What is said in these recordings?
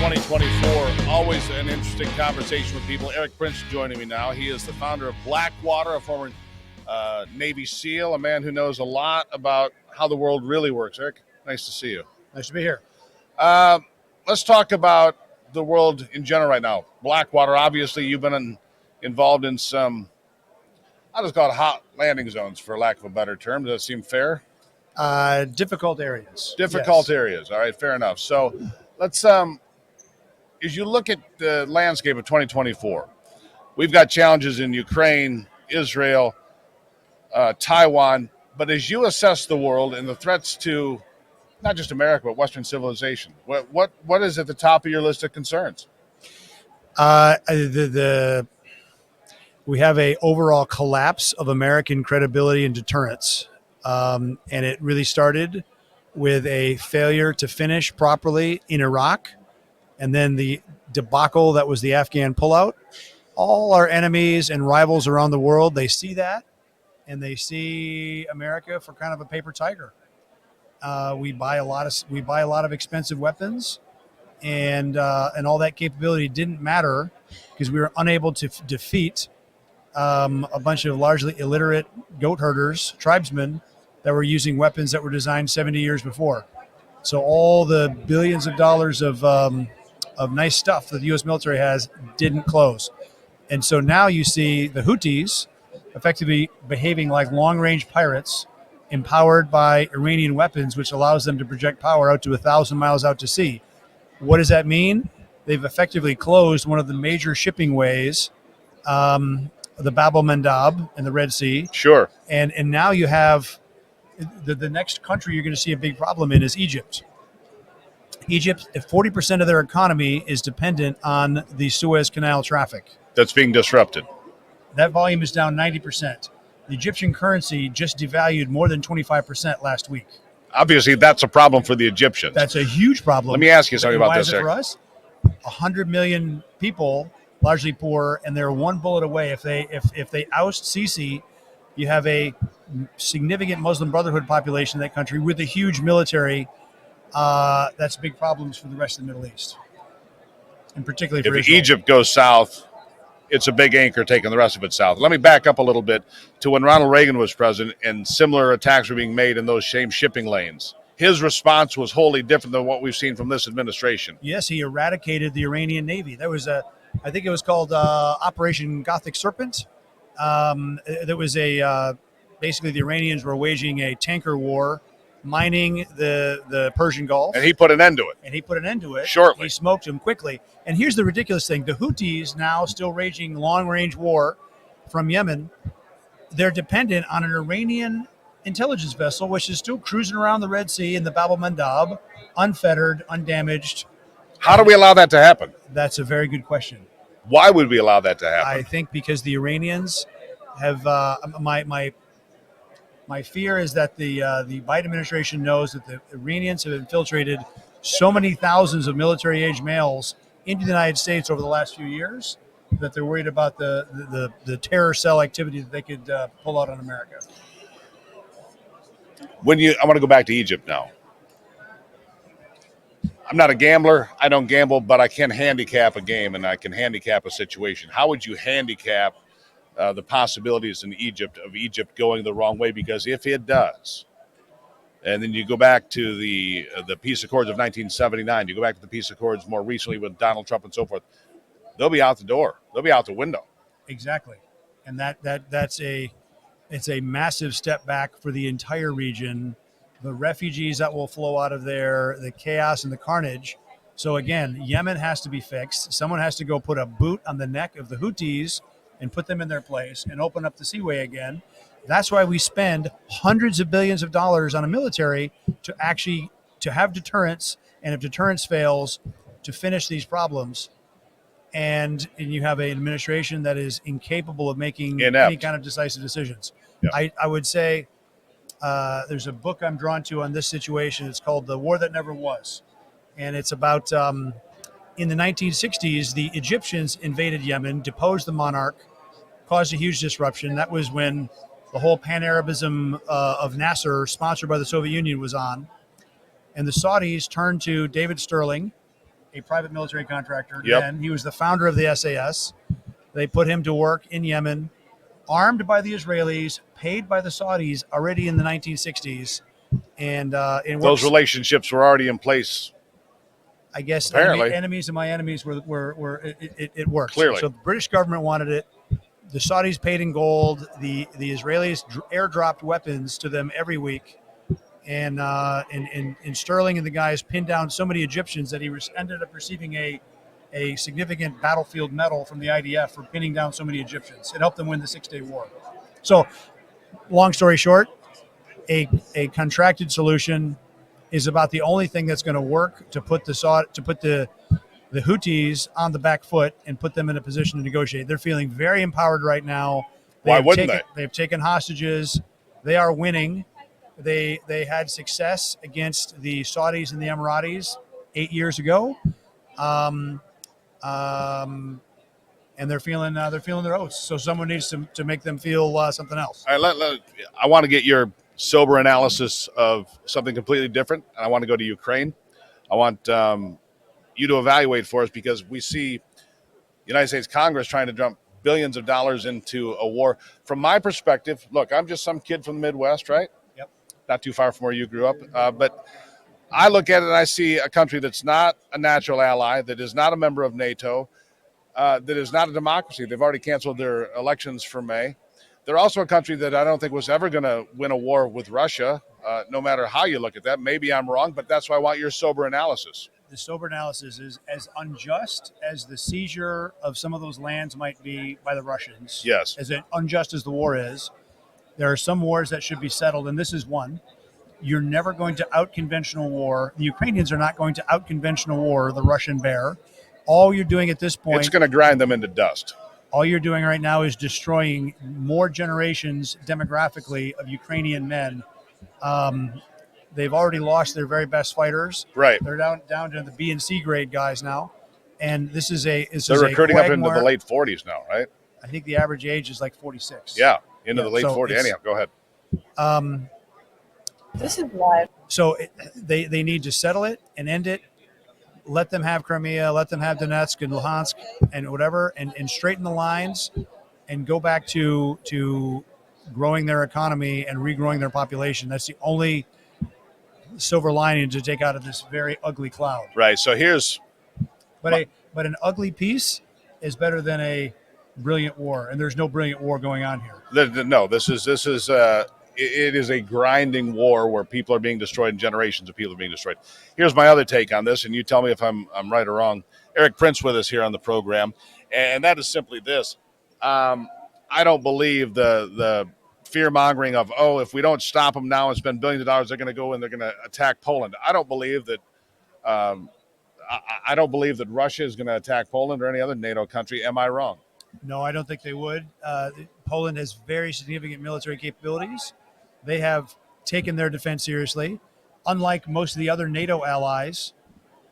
2024. Always an interesting conversation with people. Erik Prince joining me now. He is the founder of Blackwater, a former Navy SEAL, a man who knows a lot about how the world really works. Erik, nice to see you. Nice to be here. Let's talk about the world in general right now. Blackwater, obviously, you've been involved in some, I'll just call it hot landing zones, for lack of a better term. Does that seem fair? Difficult areas. Difficult Yes. areas. All right, fair enough. So let's, as you look at the landscape of 2024, we've got challenges in Ukraine, Israel, Taiwan. But as you assess the world and the threats to not just America, but Western civilization, what is at the top of your list of concerns? We have a overall collapse of American credibility and deterrence, and it really started with a failure to finish properly in Iraq, and then the debacle that was the Afghan pullout. All our enemies and rivals around the world, they see that, and they see America for kind of a paper tiger. We buy a lot of expensive weapons, and all that capability didn't matter because we were unable to defeat a bunch of largely illiterate goat herders, tribesmen that were using weapons that were designed 70 years before. So all the billions of dollars of nice stuff that the U.S. military has didn't close. And so now you see the Houthis effectively behaving like long-range pirates, empowered by Iranian weapons, which allows them to project power out to 1,000 miles out to sea. What does that mean? They've effectively closed one of the major shipping ways, the Bab el-Mandab in the Red Sea. Sure. And now you have the next country you're going to see a big problem in is Egypt. Egypt, 40% of their economy is dependent on the Suez Canal traffic. That's being disrupted. That volume is down 90%. The Egyptian currency just devalued more than 25% last week. Obviously, that's a problem for the Egyptians. That's a huge problem. Let me ask you something about this, Erik. Why is it for us? 100 million people, largely poor, and they're one bullet away. If they oust Sisi, you have a significant Muslim Brotherhood population in that country with a huge military. That's big problems for the rest of the Middle East, and particularly for Israel. If Egypt goes south, it's a big anchor taking the rest of it south. Let me back up a little bit to when Ronald Reagan was president and similar attacks were being made in those same shipping lanes. His response was wholly different than what we've seen from this administration. Yes, he eradicated the Iranian Navy. There was I think it was called Operation Gothic Serpent. There was basically the Iranians were waging a tanker war, mining the Persian Gulf. And he put an end to it. Shortly. He smoked them quickly. And here's the ridiculous thing. The Houthis, now still raging long-range war from Yemen, they're dependent on an Iranian intelligence vessel, which is still cruising around the Red Sea in the Bab el-Mandab, unfettered, undamaged. How do we allow that to happen? That's a very good question. Why would we allow that to happen? I think because the Iranians have my fear is that the Biden administration knows that the Iranians have infiltrated so many thousands of military-age males into the United States over the last few years that they're worried about the terror cell activity that they could pull out on America. I want to go back to Egypt now. I'm not a gambler. I don't gamble, but I can handicap a game and I can handicap a situation. How would you handicap the possibilities in Egypt going the wrong way? Because if it does, and then you go back to the peace accords of 1979, you go back to the peace accords more recently with Donald Trump and so forth, they'll be out the door. They'll be out the window. Exactly. And it's a massive step back for the entire region. The refugees that will flow out of there, the chaos and the carnage. So again, Yemen has to be fixed. Someone has to go put a boot on the neck of the Houthis and put them in their place and open up the seaway again. That's why we spend hundreds of billions of dollars on a military to have deterrence, and if deterrence fails, to finish these problems. And you have an administration that is incapable of making any kind of decisive decisions. Yep. I would say there's a book I'm drawn to on this situation. It's called The War That Never Was. And it's about in the 1960s, the Egyptians invaded Yemen, deposed the monarch, caused a huge disruption. That was when the whole pan-Arabism of Nasser, sponsored by the Soviet Union, was on. And the Saudis turned to David Sterling a private military contractor. Yep. Then he was the founder of the SAS. They put him to work in Yemen, armed by the Israelis, paid by the Saudis already in the 1960s. And those relationships were already in place. I guess apparently enemies of my enemies it worked. Clearly. So the British government wanted it. The Saudis paid in gold. The Israelis airdropped weapons to them every week. And Sterling and the guys pinned down so many Egyptians that he ended up receiving a significant battlefield medal from the IDF for pinning down so many Egyptians. It helped them win the 6-day war. So, long story short, a contracted solution is about the only thing that's going to work to put the Houthis on the back foot and put them in a position to negotiate. They're feeling very empowered right now. Why wouldn't they? They've taken hostages. They are winning. They had success against the Saudis and the Emiratis 8 years ago, and they're feeling their oats. So someone needs to make them feel something else. All right, I want to get your sober analysis of something completely different, and I want to go to Ukraine. I want you to evaluate for us, because we see United States Congress trying to dump billions of dollars into a war. From my perspective, look, I'm just some kid from the Midwest, right? Yep. Not too far from where you grew up. But I look at it and I see a country that's not a natural ally, that is not a member of NATO, that is not a democracy. They've already canceled their elections for May. They're also a country that I don't think was ever going to win a war with Russia, no matter how you look at that. Maybe I'm wrong, but that's why I want your sober analysis. The sober analysis is as unjust as the seizure of some of those lands might be by the Russians. Yes. As unjust as the war is, there are some wars that should be settled, and this is one. You're never going to out-conventional war. The Ukrainians are not going to out-conventional war the Russian bear. All you're doing at this point... It's going to grind them into dust. All you're doing right now is destroying more generations demographically of Ukrainian men. They've already lost their very best fighters. Right. They're down to the B and C grade guys now. And they're recruiting up into the late 40s now, right? I think the average age is like 46. Yeah, into the late 40s. Anyhow, go ahead. This is live. So they need to settle it and end it. Let them have Crimea, let them have Donetsk and Luhansk and whatever, and straighten the lines and go back to growing their economy and regrowing their population. That's the only silver lining to take out of this very ugly cloud. Right. So but an ugly peace is better than a brilliant war, and there's no brilliant war going on here. No, this is it is a grinding war where people are being destroyed and generations of people are being destroyed. Here's my other take on this, and you tell me if I'm right or wrong. Erik Prince with us here on the program, and that is simply this. I don't believe the fear-mongering of, if we don't stop them now and spend billions of dollars, they're going to go and they're going to attack Poland. I don't believe that I don't believe that Russia is going to attack Poland or any other NATO country. Am I wrong? No, I don't think they would. Poland has very significant military capabilities. They have taken their defense seriously. Unlike most of the other NATO allies,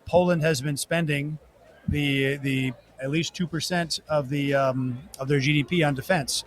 Poland has been spending the at least 2% of their GDP on defense.